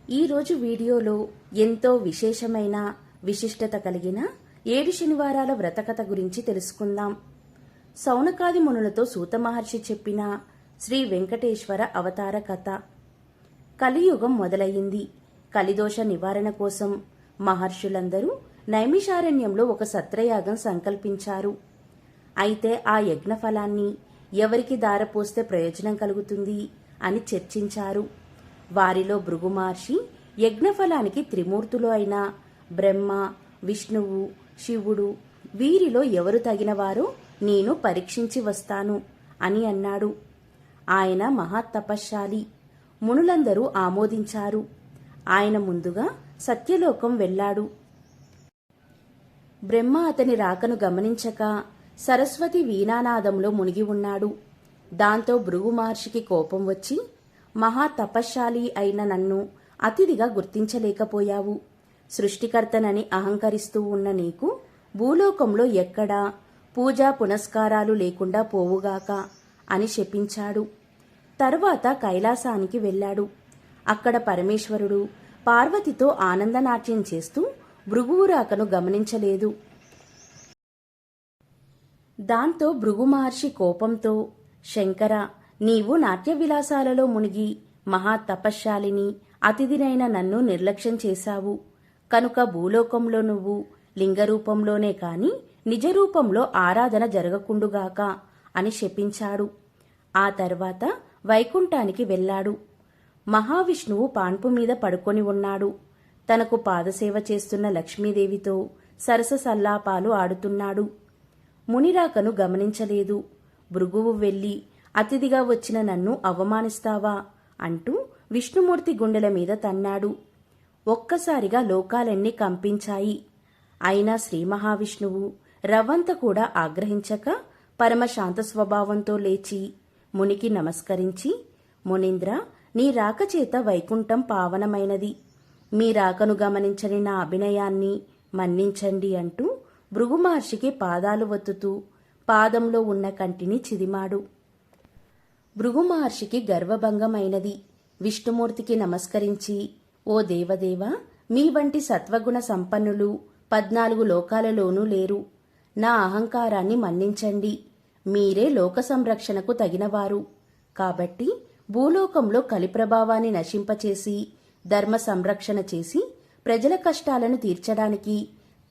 ఈరోజు వీడియోలో ఎంతో విశేషమైన విశిష్టత కలిగిన 7 శనివారాల వ్రతకథ గురించి తెలుసుకుందాం. సౌనకాది మునులతో సూత మహర్షి చెప్పిన శ్రీ వెంకటేశ్వర అవతార కథ. కలియుగం మొదలయ్యింది. కలిదోష నివారణ కోసం మహర్షులందరూ నైమిషారణ్యంలో ఒక సత్రయాగం సంకల్పించారు. అయితే ఆ యజ్ఞ ఫలాన్ని ఎవరికి దారపోస్తే ప్రయోజనం కలుగుతుంది అని చర్చించారు. వారిలో భృగు మహర్షి యజ్ఞఫలానికి త్రిమూర్తులు అయిన బ్రహ్మ, విష్ణువు, శివుడు వీరిలో ఎవరు తగినవారో నేను పరీక్షించి వస్తాను అని అన్నాడు. ఆయన మహాతపశ్శాలి. మునులందరూ ఆమోదించారు. ఆయన ముందుగా సత్యలోకం వెళ్ళాడు. బ్రహ్మ అతని రాకను గమనించక సరస్వతి వీణానాదంలో మునిగి ఉన్నాడు. దాంతో భృగు మహర్షికి కోపం వచ్చి, మహాతపశ్శాలి అయిన నన్ను అతిథిగా గుర్తించలేకపోయావు. సృష్టికర్తనని అహంకరిస్తూ ఉన్న నీకు భూలోకంలో ఎక్కడా పూజా పునస్కారాలు లేకుండా పోవుగాక అని శపించాడు. తరువాత కైలాసానికి వెళ్ళాడు. అక్కడ పరమేశ్వరుడు పార్వతితో ఆనందనాట్యం చేస్తూ భృగువు రాకను గమనించలేదు. దాంతో భృగు మహర్షి కోపంతో, శంకర, నీవు నాట్య విలాసాలలో మునిగి మహాతపశ్శాలిని అతిథినైన నన్ను నిర్లక్ష్యం చేశావు. కనుక భూలోకంలో నువ్వు లింగరూపంలోనే కాని నిజరూపంలో ఆరాధన జరగకుండుగాక అని శపించాడు. ఆ తర్వాత వైకుంఠానికి వెళ్ళాడు. మహావిష్ణువు పాన్పు మీద పడుకొని ఉన్నాడు. తనకు పాదసేవ చేస్తున్న లక్ష్మీదేవితో సరస సల్లాపాలు ఆడుతున్నాడు. మునిరాకను గమనించలేదు. భృగువు వెళ్లి, అతిథిగా వచ్చిన నన్ను అవమానిస్తావా అంటూ విష్ణుమూర్తి గుండెల మీద తన్నాడు. ఒక్కసారిగా లోకాలన్నీ కంపించాయి. అయినా శ్రీ మహావిష్ణువు రవ్వంత కూడా ఆగ్రహించక పరమశాంత స్వభావంతో లేచి మునికి నమస్కరించి, మునీంద్ర, నీ రాకచేత వైకుంఠం పావనమైనది. మీ రాకను గమనించని నా అభినయాన్ని మన్నించండి అంటూ భృగు మహర్షికి పాదాలు వత్తుతూ పాదంలో ఉన్న కంటిని చిదిమాడు. భృగు మహర్షికి గర్వభంగమైనది. విష్ణుమూర్తికి నమస్కరించి, ఓ దేవదేవ, మీ వంటి సత్వగుణ సంపన్నులు 14 లోకాలలోనూ లేరు. నా అహంకారాన్ని మన్నించండి. మీరే లోక సంరక్షణకు తగినవారు. కాబట్టి భూలోకంలో కలిప్రభావాన్ని నశింపచేసి ధర్మ సంరక్షణ చేసి ప్రజల కష్టాలను తీర్చడానికి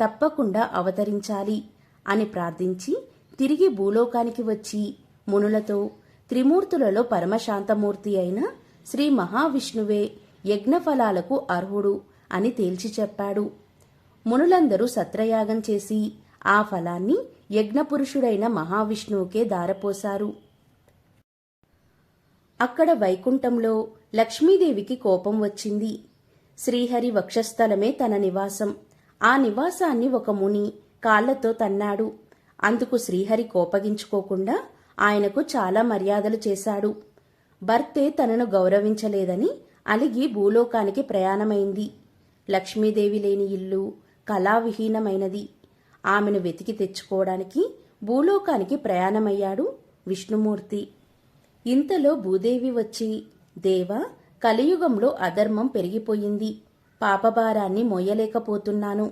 తప్పకుండా అవతరించాలి అని ప్రార్థించి తిరిగి భూలోకానికి వచ్చి మునులతో త్రిమూర్తులలో పరమశాంతమూర్తి అయిన శ్రీ మహావిష్ణువే యజ్ఞఫలాలకు అర్హుడు అని తేల్చి చెప్పాడు. మునులందరూ సత్రయాగం చేసి ఆ ఫలాన్ని యజ్ఞపురుషుడైన మహావిష్ణువుకే దారపోశారు. అక్కడ వైకుంఠంలో లక్ష్మీదేవికి కోపం వచ్చింది. శ్రీహరి వక్షస్థలమే తన నివాసం. ఆ నివాసాన్ని ఒక ముని కాళ్లతో తన్నాడు. అందుకు శ్రీహరి కోపగించుకోకుండా ఆయనకు చాలా మర్యాదలు చేశాడు. భర్తే తనను గౌరవించలేదని అలిగి భూలోకానికి ప్రయాణమైంది. లక్ష్మీదేవి లేని ఇల్లు కళావిహీనమైనది. ఆమెను వెతికి తెచ్చుకోవడానికి భూలోకానికి ప్రయాణమయ్యాడు విష్ణుమూర్తి. ఇంతలో భూదేవి వచ్చి, దేవా, కలియుగంలో అధర్మం పెరిగిపోయింది. పాపభారాన్ని మోయలేకపోతున్నాను.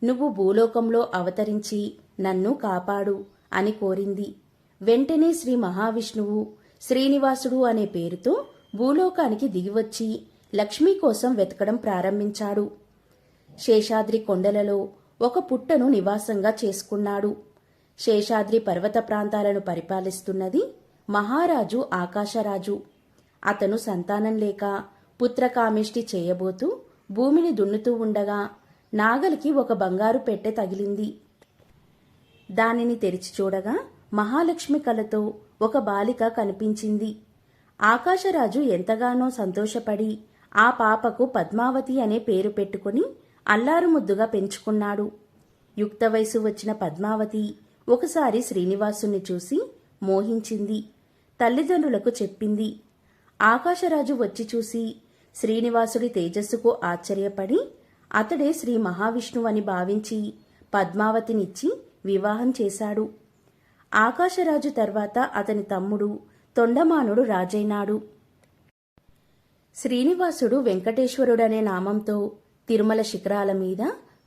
నువ్వు భూలోకంలో అవతరించి నన్ను కాపాడు అని కోరింది. వెంటనే శ్రీ మహావిష్ణువు శ్రీనివాసుడు అనే పేరుతో భూలోకానికి దిగివచ్చి లక్ష్మీ కోసం వెతకడం ప్రారంభించాడు. శేషాద్రి కొండలలో ఒక పుట్టను నివాసంగా చేసుకున్నాడు. శేషాద్రి పర్వత ప్రాంతాలను పరిపాలిస్తున్నది మహారాజు ఆకాశరాజు. అతను సంతానం లేక పుత్రకామేష్టి చేయబోతూ భూమిని దున్నుతూ ఉండగా నాగలికి ఒక బంగారు పెట్టె తగిలింది. దానిని తెరిచి చూడగా మహాలక్ష్మి కలతో ఒక బాలిక కనిపించింది. ఆకాశరాజు ఎంతగానో సంతోషపడి ఆ పాపకు పద్మావతి అనే పేరు పెట్టుకుని అల్లారుముద్దుగా పెంచుకున్నాడు. యుక్త వయసు వచ్చిన పద్మావతి ఒకసారి శ్రీనివాసుని చూసి మోహించింది. తల్లిదండ్రులకు చెప్పింది. ఆకాశరాజు వచ్చి చూసి శ్రీనివాసుడి తేజస్సుకు ఆశ్చర్యపడి అతడే శ్రీ మహావిష్ణువు అని భావించి పద్మావతినిచ్చి వివాహం చేశాడు. ఆకాశరాజు తర్వాత అతని తమ్ముడు తొండమానుడు రాజైనాడు. శ్రీనివాసుడు వెంకటేశ్వరుడనే నామంతో తిరుమల శిఖరాల మీద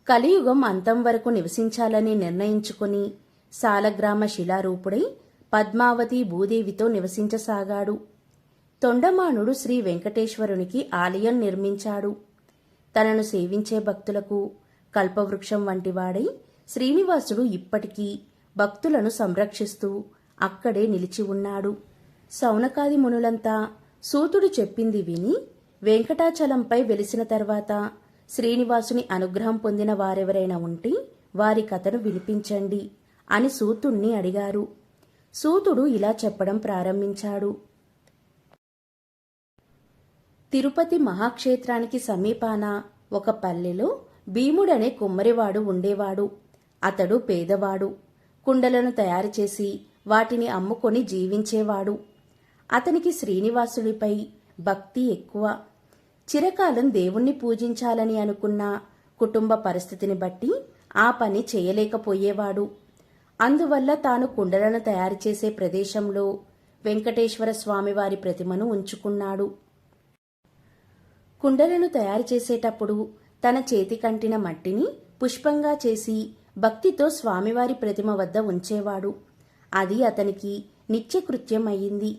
కలియుగం అంతం వరకు నివసించాలని నిర్ణయించుకుని సాలగ్రామ శిలారూపుడై పద్మావతి భూదేవితో నివసించసాగాడు. తొండమానుడు శ్రీ వెంకటేశ్వరునికి ఆలయం నిర్మించాడు. తనను సేవించే భక్తులకు కల్పవృక్షం వంటివాడై శ్రీనివాసుడు ఇప్పటికీ భక్తులను సంరక్షిస్తూ అక్కడే నిలిచి ఉన్నాడు. సౌనకాది మునులంతా సూతుడు చెప్పింది విని వెంకటాచలంపై వెలిసిన తర్వాత శ్రీనివాసుని అనుగ్రహం పొందిన వారెవరైనా ఉంటే వారి కథను వినిపించండి అని సూతుణ్ణి అడిగారు. సూతుడు ఇలా చెప్పడం ప్రారంభించాడు. తిరుపతి మహాక్షేత్రానికి సమీపాన ఒక పల్లెలో భీముడనే కుమ్మరివాడు ఉండేవాడు. అతడు పేదవాడు. కుండలను తయారు చేసి వాటిని అమ్ముకొని జీవించేవాడు. అతనికి శ్రీనివాసుడిపై భక్తి ఎక్కువ. చిరకాలం దేవుణ్ణి పూజించాలని అనుకున్న కుటుంబ పరిస్థితిని బట్టి ఆ పని చేయలేకపోయేవాడు. అందువల్ల తాను కుండలను తయారు చేసే ప్రదేశంలో వెంకటేశ్వర స్వామివారి ప్రతిమను ఉంచుకున్నాడు. కుండలను తయారు చేసేటప్పుడు తన చేతికంటిన మట్టిని పుష్పంగా చేసి భక్తితో స్వామివారి ప్రతిమ వద్ద ఉంచేవాడు. అది అతనికి నిత్యకృత్యం అయింది.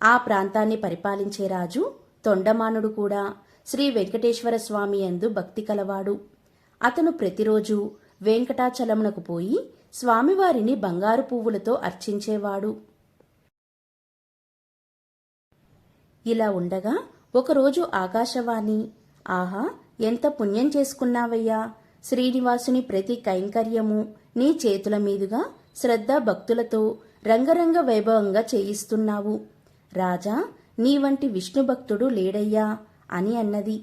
ఆ ప్రాంతాన్ని పరిపాలించే రాజు తొండమానుడు కూడా శ్రీ వెంకటేశ్వర స్వామి యందు భక్తి కలవాడు. అతను ప్రతిరోజు వెంకటాచలమునకు పోయి స్వామివారిని బంగారు పువ్వులతో అర్చించేవాడు. ఇలా ఉండగా ఒకరోజు ఆకాశవాణి, ఆహా, ఎంత పుణ్యం చేసుకున్నావయ్యా! శ్రీనివాసుని ప్రతి కైంకర్యము నీ చేతుల మీదుగా శ్రద్ధ భక్తులతో రంగరంగ వైభవంగా చేయిస్తున్నావు. రాజా, నీ వంటి విష్ణు భక్తుడు లేడయ్యా అని అన్నది.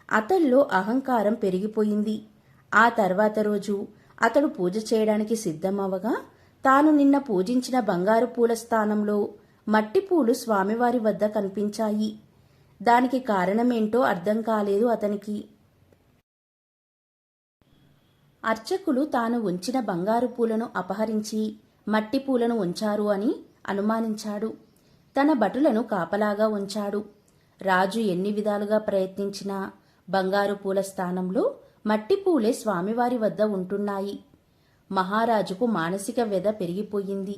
అతల్లో అహంకారం పెరిగిపోయింది. ఆ తర్వాత రోజు అతడు పూజ చేయడానికి సిద్ధమవగా తాను నిన్న పూజించిన బంగారు పూల స్థానంలో మట్టి పూలు స్వామివారి వద్ద కనిపించాయి. దానికి కారణమేంటో అర్థం కాలేదు అతనికి. అర్చకులు తాను ఉంచిన బంగారు పూలను అపహరించి మట్టి పూలను ఉంచారు అని అనుమానించాడు. తన భటులను కాపలాగా ఉంచాడు. రాజు ఎన్ని విధాలుగా ప్రయత్నించినా బంగారు పూల స్థానంలో మట్టి పూలే స్వామివారి వద్ద ఉంటున్నాయి. మహారాజుకు మానసిక వ్యధ పెరిగిపోయింది.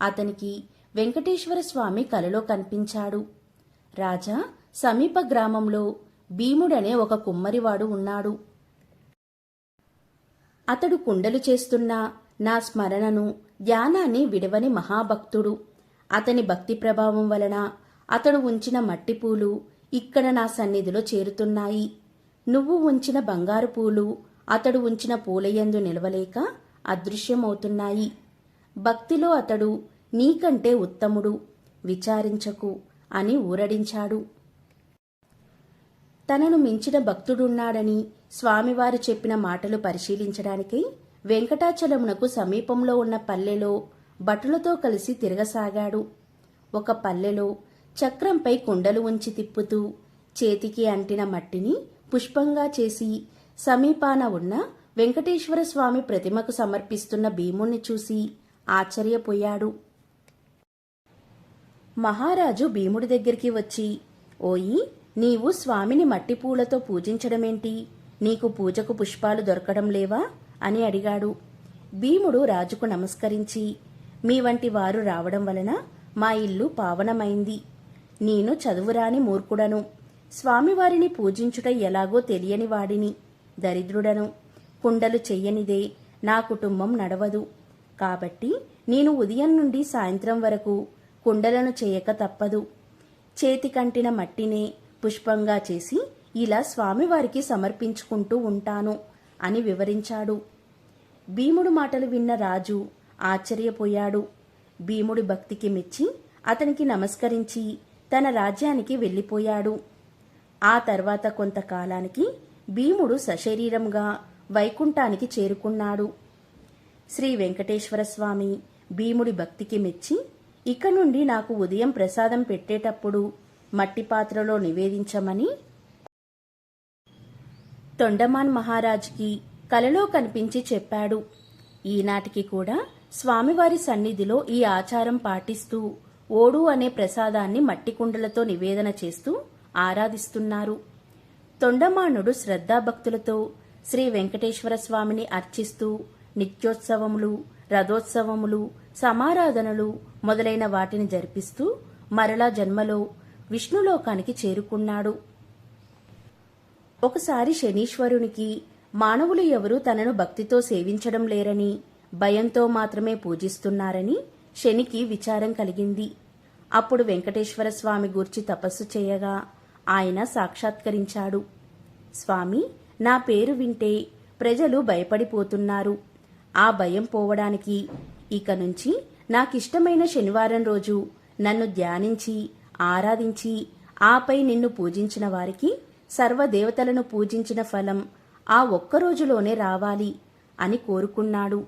అతనికి వెంకటేశ్వర స్వామి కలలో కనిపించాడు. రాజా, సమీప గ్రామంలో భీముడనే ఒక కుమ్మరివాడు ఉన్నాడు. అతడు కుండలు చేస్తున్న నా స్మరణను, ధ్యానాన్ని విడవని మహాభక్తుడు. అతని భక్తి ప్రభావం వలన అతడు ఉంచిన మట్టి పూలు ఇక్కడ నా సన్నిధిలో చేరుతున్నాయి. నువ్వు ఉంచిన బంగారు పూలు అతడు ఉంచిన పూలయందు నిలవలేక అదృశ్యమవుతున్నాయి. భక్తిలో అతడు నీకంటే ఉత్తముడు, విచారించకు అని ఊరడించాడు. తనను మించిన భక్తుడున్నాడని స్వామివారు చెప్పిన మాటలు పరిశీలించడానికై వెంకటాచలమునకు సమీపంలో ఉన్న పల్లెలో భటులతో కలిసి తిరగసాగాడు. ఒక పల్లెలో చక్రంపై కుండలు ఉంచి తిప్పుతూ చేతికి అంటిన మట్టిని పుష్పంగా చేసి సమీపాన ఉన్న వెంకటేశ్వర స్వామి ప్రతిమకు సమర్పిస్తున్న భీముణ్ణి చూసి ఆశ్చర్యపోయాడు. మహారాజు భీముడి దగ్గరికి వచ్చి, ఓయి, నీవు స్వామిని మట్టి పూలతో పూజించడమేంటి? నీకు పూజకు పుష్పాలు దొరకడం లేవా అని అడిగాడు. భీముడు రాజుకు నమస్కరించి, మీ వంటి వారు రావడం వలన మా ఇల్లు పావనమైంది. నేను చదువురాని మూర్ఖుడను. స్వామివారిని పూజించుట ఎలాగో తెలియని వాడిని, దరిద్రుడను. కుండలు చెయ్యనిదే నా కుటుంబం నడవదు. కాబట్టి నేను ఉదయం నుండి సాయంత్రం వరకు కుండలను చేయక తప్పదు. చేతికంటిన మట్టినే పుష్పంగా చేసి ఇలా స్వామివారికి సమర్పించుకుంటూ ఉంటాను అని వివరించాడు. భీముడు మాటలు విన్న రాజు ఆశ్చర్యపోయాడు. భీముడి భక్తికి మెచ్చి అతనికి నమస్కరించి తన రాజ్యానికి వెళ్ళిపోయాడు. ఆ తర్వాత కొంతకాలానికి భీముడు సశరీరంగా వైకుంఠానికి చేరుకున్నాడు. శ్రీ వెంకటేశ్వర స్వామి భీముడి భక్తికి మెచ్చి, ఇక నుండి నాకు ఉదయం ప్రసాదం పెట్టేటప్పుడు మట్టి పాత్రలో నివేదించమని తొండమాన్ మహారాజుకి కలలో కనిపించి చెప్పాడు. ఈనాటికి కూడా స్వామివారి సన్నిధిలో ఈ ఆచారం పాటిస్తూ ఓడు అనే ప్రసాదాన్ని మట్టి కుండలతో నివేదన చేస్తూ ఆరాధిస్తున్నారు. తొండమానుడు శ్రద్ధాభక్తులతో శ్రీ వెంకటేశ్వర స్వామిని అర్చిస్తూ నిత్యోత్సవములు, రథోత్సవములు, సమారాధనలు మొదలైన వాటిని జరిపిస్తూ మరలా జన్మలో విష్ణులోకానికి చేరుకున్నాడు. ఒకసారి శనీశ్వరునికి మానవులు ఎవరూ తనను భక్తితో సేవించడం లేరని, భయంతో మాత్రమే పూజిస్తున్నారని శనికి విచారం కలిగింది. అప్పుడు వెంకటేశ్వర స్వామి గూర్చి తపస్సు చేయగా ఆయన సాక్షాత్కరించాడు. స్వామి, నా పేరు వింటే ప్రజలు భయపడిపోతున్నారు. ఆ భయం పోవడానికి ఇక నుంచి నాకిష్టమైన శనివారం రోజు నన్ను ధ్యానించి ఆరాధించి ఆపై నిన్ను పూజించిన వారికి సర్వదేవతలను పూజించిన ఫలం ఆ ఒక్కరోజులోనే రావాలి అని కోరుకున్నాడు.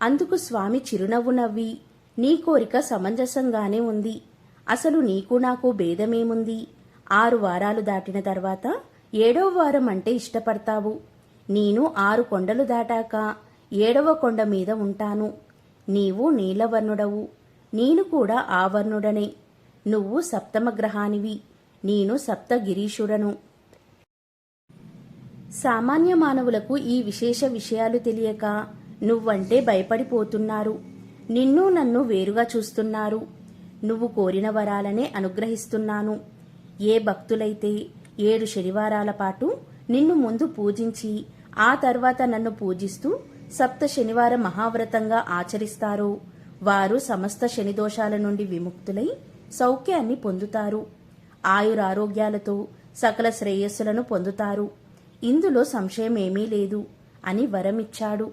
అందుకు స్వామి చిరునవ్వు నవ్వి, నీ కోరిక సమంజసంగానే ఉంది. అసలు నీకు నాకు భేదమేముంది? 6 వారాలు దాటిన తర్వాత 7వ వారం అంటే ఇష్టపడతావు. నేను 6 కొండలు దాటాక 7వ కొండ మీద ఉంటాను. నీవు నీలవర్ణుడవు, నేను కూడా ఆ వర్ణుడనే. నువ్వు సప్తమ గ్రహానివి, నేను సప్తగిరీషుడను. సామాన్య మానవులకు ఈ విశేష విషయాలు తెలియక నువ్వంటే భయపడిపోతున్నారు. నిన్ను నన్ను వేరుగా చూస్తున్నారు. నువ్వు కోరిన వరాలనే అనుగ్రహిస్తున్నాను. ఏ భక్తులైతే 7 శనివారాల పాటు నిన్ను ముందు పూజించి ఆ తర్వాత నన్ను పూజిస్తూ సప్త శనివార మహావ్రతంగా ఆచరిస్తారో వారు సమస్త శనిదోషాల నుండి విముక్తులై సౌఖ్యాన్ని పొందుతారు. ఆయురారోగ్యాలతో సకల శ్రేయస్సులను పొందుతారు. ఇందులో సంశయమేమీ లేదు అని వరమిచ్చాడు.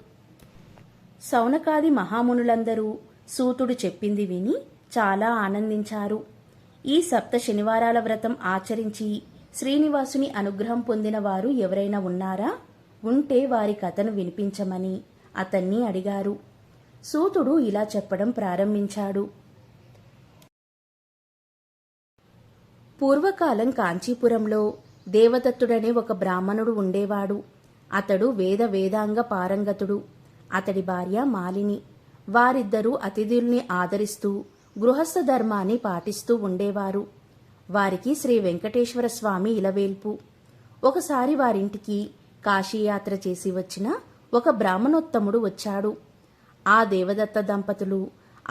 సౌనకాది మహామునులందరూ సూతుడు చెప్పింది విని చాలా ఆనందించారు. ఈ సప్త శనివారాల వ్రతం ఆచరించి శ్రీనివాసుని అనుగ్రహం పొందిన వారు ఎవరైనా ఉన్నారా? ఉంటే వారి కథను వినిపించమని అతన్ని అడిగారు. సూతుడు ఇలా చెప్పడం ప్రారంభించాడు. పూర్వకాలం కాంచీపురంలో దేవదత్తుడనే ఒక బ్రాహ్మణుడు ఉండేవాడు. అతడు వేదాంగ పారంగతుడు. అతడి భార్య మాలిని. వారిద్దరూ అతిథుల్ని ఆదరిస్తూ గృహస్థ ధర్మాన్ని పాటిస్తూ ఉండేవారు. వారికి శ్రీ వెంకటేశ్వర స్వామి ఇలవేల్పు. ఒకసారి వారింటికి కాశీయాత్ర చేసి వచ్చిన ఒక బ్రాహ్మణోత్తముడు వచ్చాడు. ఆ దేవదత్త దంపతులు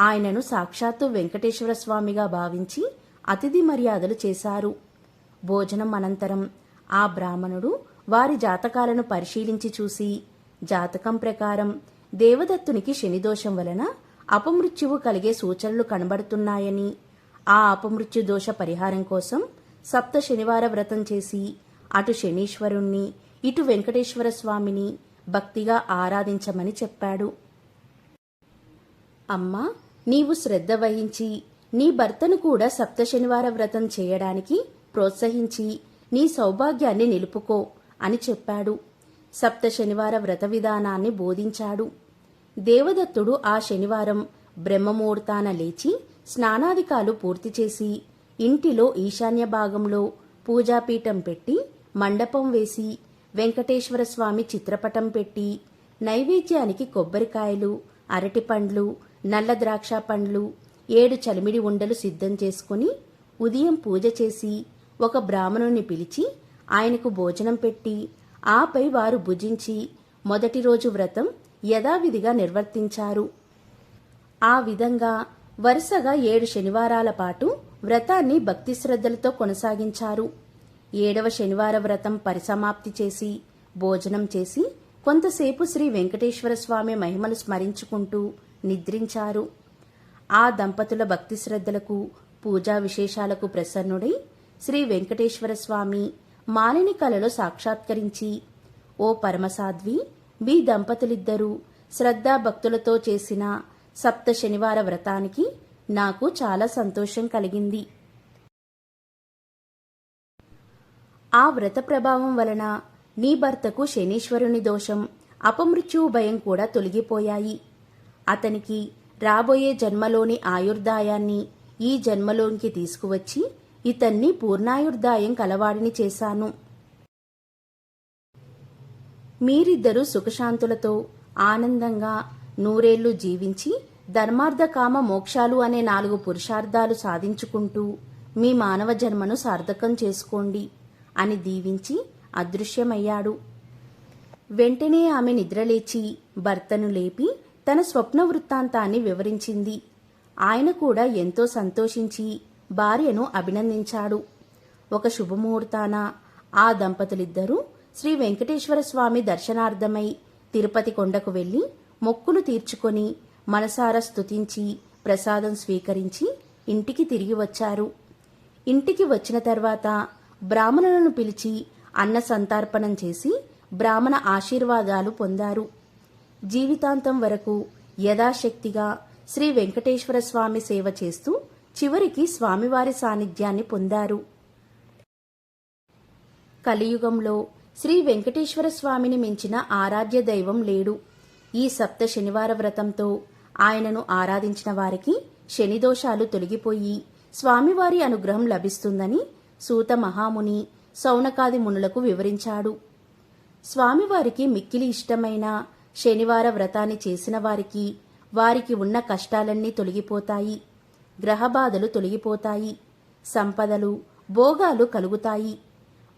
ఆయనను సాక్షాత్తు వెంకటేశ్వర స్వామిగా భావించి అతిథి మర్యాదలు చేశారు. భోజనం అనంతరం ఆ బ్రాహ్మణుడు వారి జాతకాలను పరిశీలించి చూసి, జాతకం ప్రకారం దేవదత్తునికి శనిదోషం వలన అపమృత్యువు కలిగే సూచనలు కనబడుతున్నాయని, ఆ అపమృత్యు దోష పరిహారం కోసం సప్త శనివార వ్రతం చేసి అటు శనీశ్వరుణ్ణి ఇటు వెంకటేశ్వర స్వామిని భక్తిగా ఆరాధించమని చెప్పాడు. అమ్మా, నీవు శ్రద్ధ వహించి నీ భర్తను కూడా సప్త శనివార వ్రతం చేయడానికి ప్రోత్సహించి నీ సౌభాగ్యాన్ని నిలుపుకో అని చెప్పాడు. సప్త శనివార వ్రత విధానాన్ని బోధించాడు. దేవదత్తుడు ఆ శనివారం బ్రహ్మముహూర్తాన లేచి స్నానాదికాలు పూర్తి చేసి ఇంటిలో ఈశాన్య భాగంలో పూజాపీఠం పెట్టి మండపం వేసి వెంకటేశ్వర స్వామి చిత్రపటం పెట్టి నైవేద్యానికి కొబ్బరికాయలు, అరటిపండ్లు, నల్ల ద్రాక్ష పండ్లు, 7 చలిమిడి ఉండలు సిద్ధం చేసుకుని ఉదయం పూజ చేసి ఒక బ్రాహ్మణుని పిలిచి ఆయనకు భోజనం పెట్టి ఆపై వారు భుజించి మొదటి రోజు వ్రతం యథావిధిగా నిర్వర్తించారు. ఆ విధంగా వరుసగా 7 శనివారాల పాటు వ్రతాన్ని భక్తి శ్రద్ధలతో కొనసాగించారు. 7వ శనివార వ్రతం పరిసమాప్తి చేసి భోజనం చేసి కొంతసేపు శ్రీ వెంకటేశ్వర స్వామి మహిమలు స్మరించుకుంటూ నిద్రించారు. ఆ దంపతుల భక్తి శ్రద్ధలకు, పూజా విశేషాలకు ప్రసన్నుడై శ్రీ వెంకటేశ్వర స్వామి మాలిని కలలో సాక్షాత్కరించి, ఓ పరమసాధ్వి, మీ దంపతులిద్దరూ శ్రద్ధాభక్తులతో చేసిన సప్త శనివార వ్రతానికి నాకు చాలా సంతోషం కలిగింది. ఆ వ్రత ప్రభావం వలన నీ భర్తకు శనీశ్వరుని దోషం, అపమృత్యువు భయం కూడా తొలగిపోయాయి. అతనికి రాబోయే జన్మలోని ఆయుర్దాయాన్ని ఈ జన్మలోనికి తీసుకువచ్చి ఇతన్ని పూర్ణాయుర్దాయం కలవాడిని చేశాను. మీరిద్దరూ సుఖశాంతులతో ఆనందంగా 100 ఏళ్లు జీవించి ధర్మార్థ కామ మోక్షాలు అనే 4 పురుషార్థాలు సాధించుకుంటూ మీ మానవ జన్మను సార్థకం చేసుకోండి అని దీవించి అదృశ్యమయ్యాడు. వెంటనే ఆమె నిద్రలేచి భర్తను లేపి తన స్వప్న వృత్తాంతాన్ని వివరించింది. ఆయన కూడా ఎంతో సంతోషించి భార్యను అభినందించాడు. ఒక శుభముహూర్తాన ఆ దంపతులిద్దరూ శ్రీ వెంకటేశ్వర స్వామి దర్శనార్థమై తిరుపతి కొండకు వెళ్లి మొక్కులు తీర్చుకొని మనసారా స్తుతించి ప్రసాదం స్వీకరించి ఇంటికి తిరిగి వచ్చారు. ఇంటికి వచ్చిన తర్వాత బ్రాహ్మణులను పిలిచి అన్న సంతర్పణం చేసి బ్రాహ్మణ ఆశీర్వాదాలు పొందారు. జీవితాంతం వరకు యథాశక్తిగా శ్రీ వెంకటేశ్వర స్వామి సేవ చేస్తూ చివరికి స్వామివారి సాన్నిధ్యాన్ని పొందారు. కలియుగంలో శ్రీ వెంకటేశ్వర స్వామిని మించిన ఆరాధ్య దైవం లేడు. ఈ సప్త శనివార వ్రతంతో ఆయనను ఆరాధించిన వారికి శనిదోషాలు తొలగిపోయి స్వామివారి అనుగ్రహం లభిస్తుందని సూత మహాముని సౌనకాది మునులకు వివరించాడు. స్వామివారికి మిక్కిలి ఇష్టమైన శనివార వ్రతాన్ని చేసిన వారికి ఉన్న కష్టాలన్నీ తొలగిపోతాయి, గ్రహబాధలు తొలగిపోతాయి, సంపదలు భోగాలు కలుగుతాయి.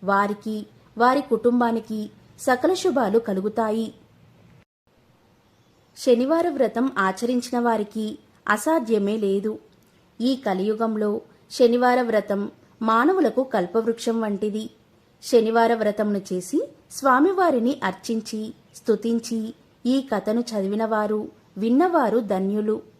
వారికి వారి కుటుంబానికి సకల శుభాలు కలుగుతాయి. శనివార వ్రతం ఆచరించిన వారికి అసాధ్యమే లేదు. ఈ కలియుగంలో శనివార వ్రతం మానవులకు కల్పవృక్షం వంటిది. శనివార వ్రతంను చేసి స్వామివారిని అర్చించి స్తుతించి ఈ కథను చదివినవారు విన్నవారు ధన్యులు.